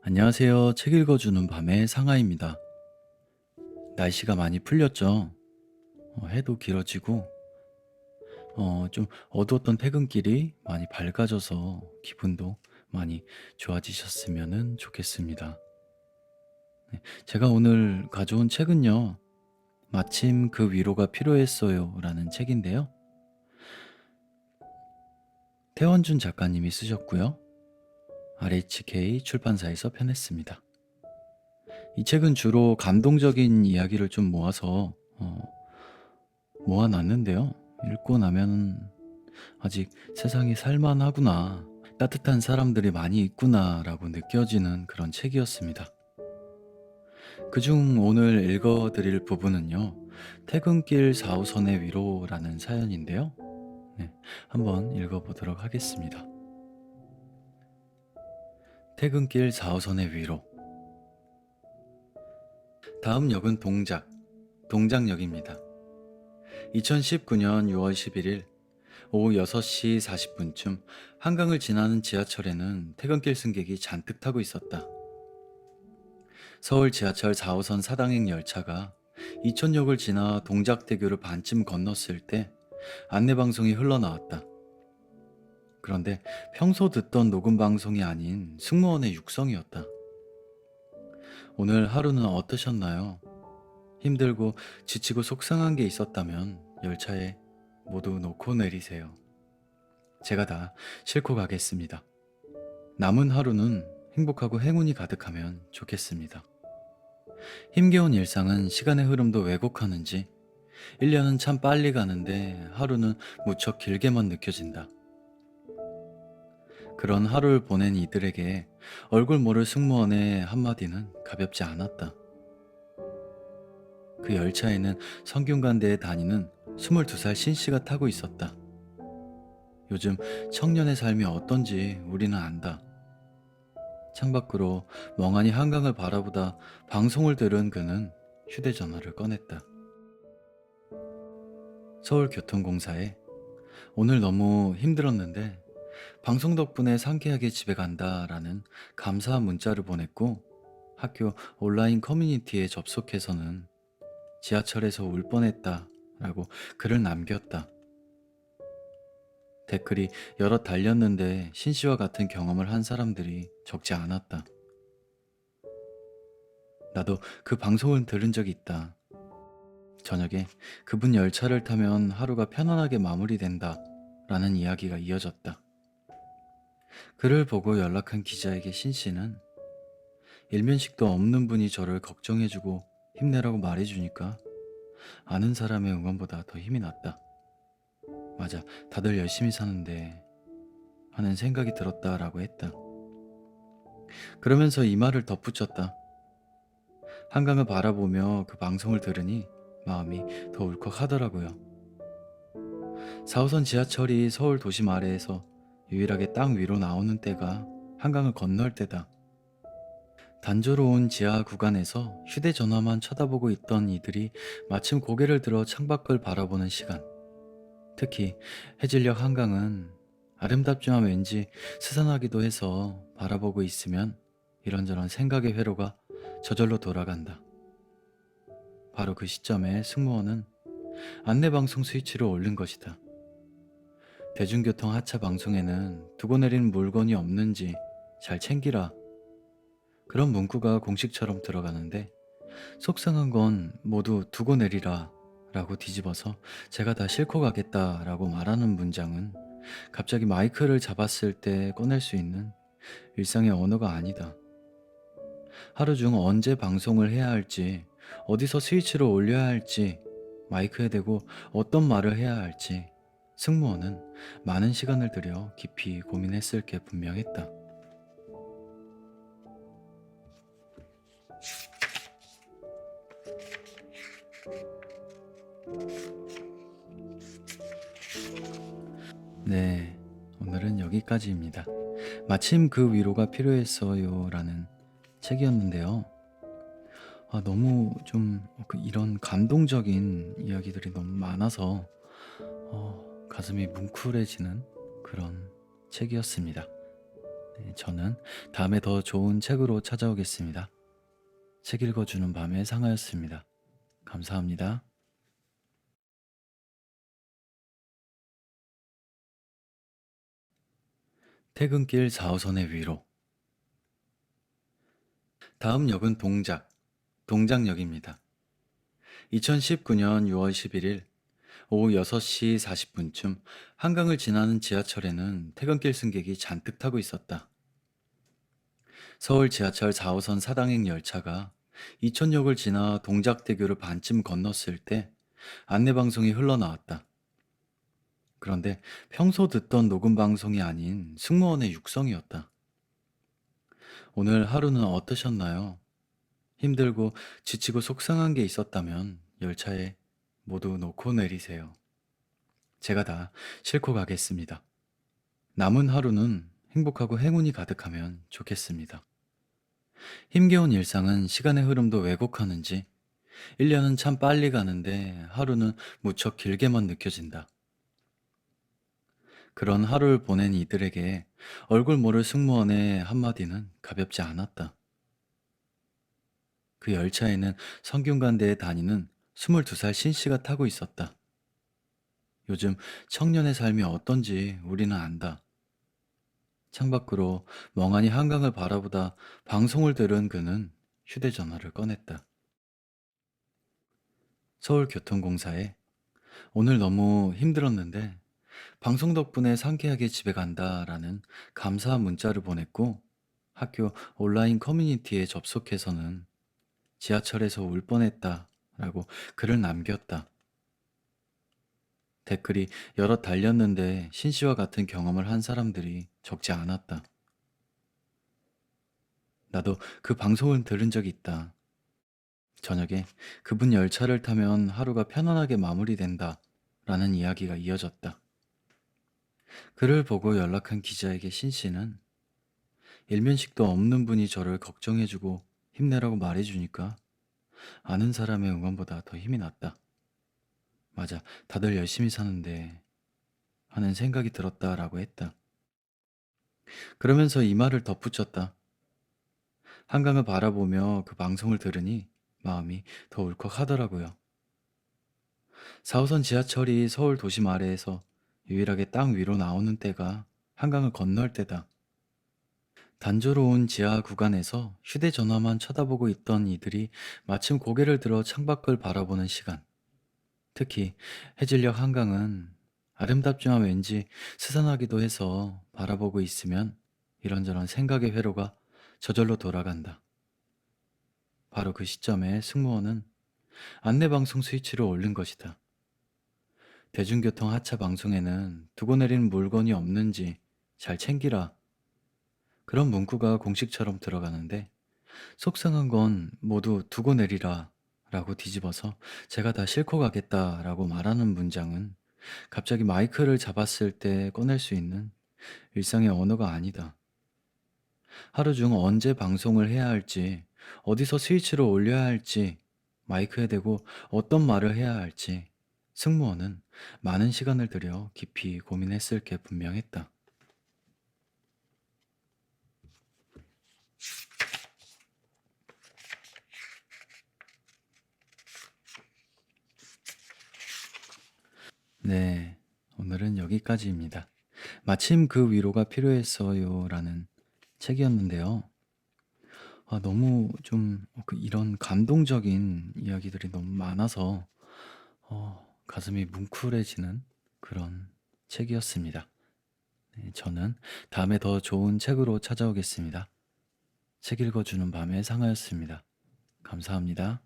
안녕하세요. 책 읽어주는 밤의 상하입니다. 날씨가 많이 풀렸죠? 해도 길어지고, 좀 어두웠던 퇴근길이 많이 밝아져서 기분도 많이 좋아지셨으면 좋겠습니다. 제가 오늘 가져온 책은요, 마침 그 위로가 필요했어요 라는 책인데요. 태원준 작가님이 쓰셨고요. RHK 출판사에서 펴냈습니다. 이 책은 주로 감동적인 이야기를 좀 모아서 모아놨는데요. 읽고 나면 아직 세상이 살만하구나, 따뜻한 사람들이 많이 있구나라고 느껴지는 그런 책이었습니다. 그중 오늘 읽어드릴 부분은요, 퇴근길 4호선의 위로라는 사연인데요. 네, 한번 읽어보도록 하겠습니다. 퇴근길 4호선의 위로. 다음 역은 동작역입니다. 2019년 6월 11일 오후 6시 40분쯤 한강을 지나는 지하철에는 퇴근길 승객이 잔뜩 타고 있었다. 서울 지하철 4호선 사당행 열차가 이천역을 지나 동작대교를 반쯤 건넜을 때 안내방송이 흘러나왔다. 그런데 평소 듣던 녹음방송이 아닌 승무원의 육성이었다. 오늘 하루는 어떠셨나요? 힘들고 지치고 속상한 게 있었다면 열차에 모두 놓고 내리세요. 제가 다 싣고 가겠습니다. 남은 하루는 행복하고 행운이 가득하면 좋겠습니다. 힘겨운 일상은 시간의 흐름도 왜곡하는지 1년은 참 빨리 가는데 하루는 무척 길게만 느껴진다. 그런 하루를 보낸 이들에게 얼굴 모를 승무원의 한마디는 가볍지 않았다. 그 열차에는 성균관대에 다니는 22살 신씨가 타고 있었다. 요즘 청년의 삶이 어떤지 우리는 안다. 창밖으로 멍하니 한강을 바라보다 방송을 들은 그는 휴대전화를 꺼냈다. 서울교통공사에 오늘 너무 힘들었는데 방송 덕분에 상쾌하게 집에 간다라는 감사 문자를 보냈고, 학교 온라인 커뮤니티에 접속해서는 지하철에서 울 뻔했다라고 글을 남겼다. 댓글이 여럿 달렸는데 신씨와 같은 경험을 한 사람들이 적지 않았다. 나도 그 방송을 들은 적이 있다. 저녁에 그분 열차를 타면 하루가 편안하게 마무리된다 라는 이야기가 이어졌다. 글을 보고 연락한 기자에게 신씨는 일면식도 없는 분이 저를 걱정해주고 힘내라고 말해주니까 아는 사람의 응원보다 더 힘이 났다. 맞아, 다들 열심히 사는데 하는 생각이 들었다라고 했다. 그러면서 이 말을 덧붙였다. 한강을 바라보며 그 방송을 들으니 마음이 더 울컥하더라고요. 4호선 지하철이 서울 도심 아래에서 유일하게 땅 위로 나오는 때가 한강을 건널 때다. 단조로운 지하 구간에서 휴대전화만 쳐다보고 있던 이들이 마침 고개를 들어 창밖을 바라보는 시간. 특히 해질녘 한강은 아름답지만 왠지 스산하기도 해서 바라보고 있으면 이런저런 생각의 회로가 저절로 돌아간다. 바로 그 시점에 승무원은 안내방송 스위치를 올린 것이다. 대중교통 하차 방송에는 두고 내리는 물건이 없는지 잘 챙기라, 그런 문구가 공식처럼 들어가는데, 속상한 건 모두 두고 내리라 라고 뒤집어서 제가 다 싣고 가겠다 라고 말하는 문장은 갑자기 마이크를 잡았을 때 꺼낼 수 있는 일상의 언어가 아니다. 하루 중 언제 방송을 해야 할지, 어디서 스위치를 올려야 할지, 마이크에 대고 어떤 말을 해야 할지 승무원은 많은 시간을 들여 깊이 고민했을 게 분명했다. 네, 오늘은 여기까지입니다. 마침 그 위로가 필요했어요 라는 책이었는데요. 너무 좀 이런 감동적인 이야기들이 너무 많아서 가슴이 뭉클해지는 그런 책이었습니다. 네, 저는 다음에 더 좋은 책으로 찾아오겠습니다. 책 읽어주는 밤의 상하였습니다. 감사합니다. 퇴근길 4호선의 위로. 다음 역은 동작역입니다. 2019년 6월 11일 오후 6시 40분쯤 한강을 지나는 지하철에는 퇴근길 승객이 잔뜩 타고 있었다. 서울 지하철 4호선 사당행 열차가 이천역을 지나 동작대교를 반쯤 건넜을 때 안내방송이 흘러나왔다. 그런데 평소 듣던 녹음 방송이 아닌 승무원의 육성이었다. 오늘 하루는 어떠셨나요? 힘들고 지치고 속상한 게 있었다면 열차에 모두 놓고 내리세요. 제가 다 싣고 가겠습니다. 남은 하루는 행복하고 행운이 가득하면 좋겠습니다. 힘겨운 일상은 시간의 흐름도 왜곡하는지 1년은 참 빨리 가는데 하루는 무척 길게만 느껴진다. 그런 하루를 보낸 이들에게 얼굴 모를 승무원의 한마디는 가볍지 않았다. 그 열차에는 성균관대에 다니는 22살 신씨가 타고 있었다. 요즘 청년의 삶이 어떤지 우리는 안다. 창밖으로 멍하니 한강을 바라보다 방송을 들은 그는 휴대전화를 꺼냈다. 서울교통공사에 오늘 너무 힘들었는데 방송 덕분에 상쾌하게 집에 간다라는 감사 문자를 보냈고 학교 온라인 커뮤니티에 접속해서는 지하철에서 울 뻔했다라고 글을 남겼다. 댓글이 여럿 달렸는데 신씨와 같은 경험을 한 사람들이 적지 않았다. 나도 그 방송을 들은 적이 있다. 저녁에 그분 열차를 타면 하루가 편안하게 마무리된다 라는 이야기가 이어졌다. 글을 보고 연락한 기자에게 신씨는 일면식도 없는 분이 저를 걱정해주고 힘내라고 말해주니까 아는 사람의 응원보다 더 힘이 났다. 맞아, 다들 열심히 사는데 하는 생각이 들었다라고 했다. 그러면서 이 말을 덧붙였다. 한강을 바라보며 그 방송을 들으니 마음이 더 울컥하더라고요. 4호선 지하철이 서울 도심 아래에서 유일하게 땅 위로 나오는 때가 한강을 건널 때다. 단조로운 지하 구간에서 휴대전화만 쳐다보고 있던 이들이 마침 고개를 들어 창밖을 바라보는 시간. 특히 해질녘 한강은 아름답지만 왠지 스산하기도 해서 바라보고 있으면 이런저런 생각의 회로가 저절로 돌아간다. 바로 그 시점에 승무원은 안내방송 스위치를 올린 것이다. 대중교통 하차 방송에는 두고 내린 물건이 없는지 잘 챙기라. 그런 문구가 공식처럼 들어가는데 속상한 건 모두 두고 내리라 라고 뒤집어서 제가 다 싣고 가겠다 라고 말하는 문장은 갑자기 마이크를 잡았을 때 꺼낼 수 있는 일상의 언어가 아니다. 하루 중 언제 방송을 해야 할지, 어디서 스위치를 올려야 할지, 마이크에 대고 어떤 말을 해야 할지 승무원은 많은 시간을 들여 깊이 고민했을 게 분명했다. 네, 오늘은 여기까지입니다. 마침 그 위로가 필요했어요 라는 책이었는데요. 너무 좀 이런 감동적인 이야기들이 너무 많아서 가슴이 뭉클해지는 그런 책이었습니다. 네, 저는 다음에 더 좋은 책으로 찾아오겠습니다. 책 읽어주는 밤의 상하였습니다. 감사합니다.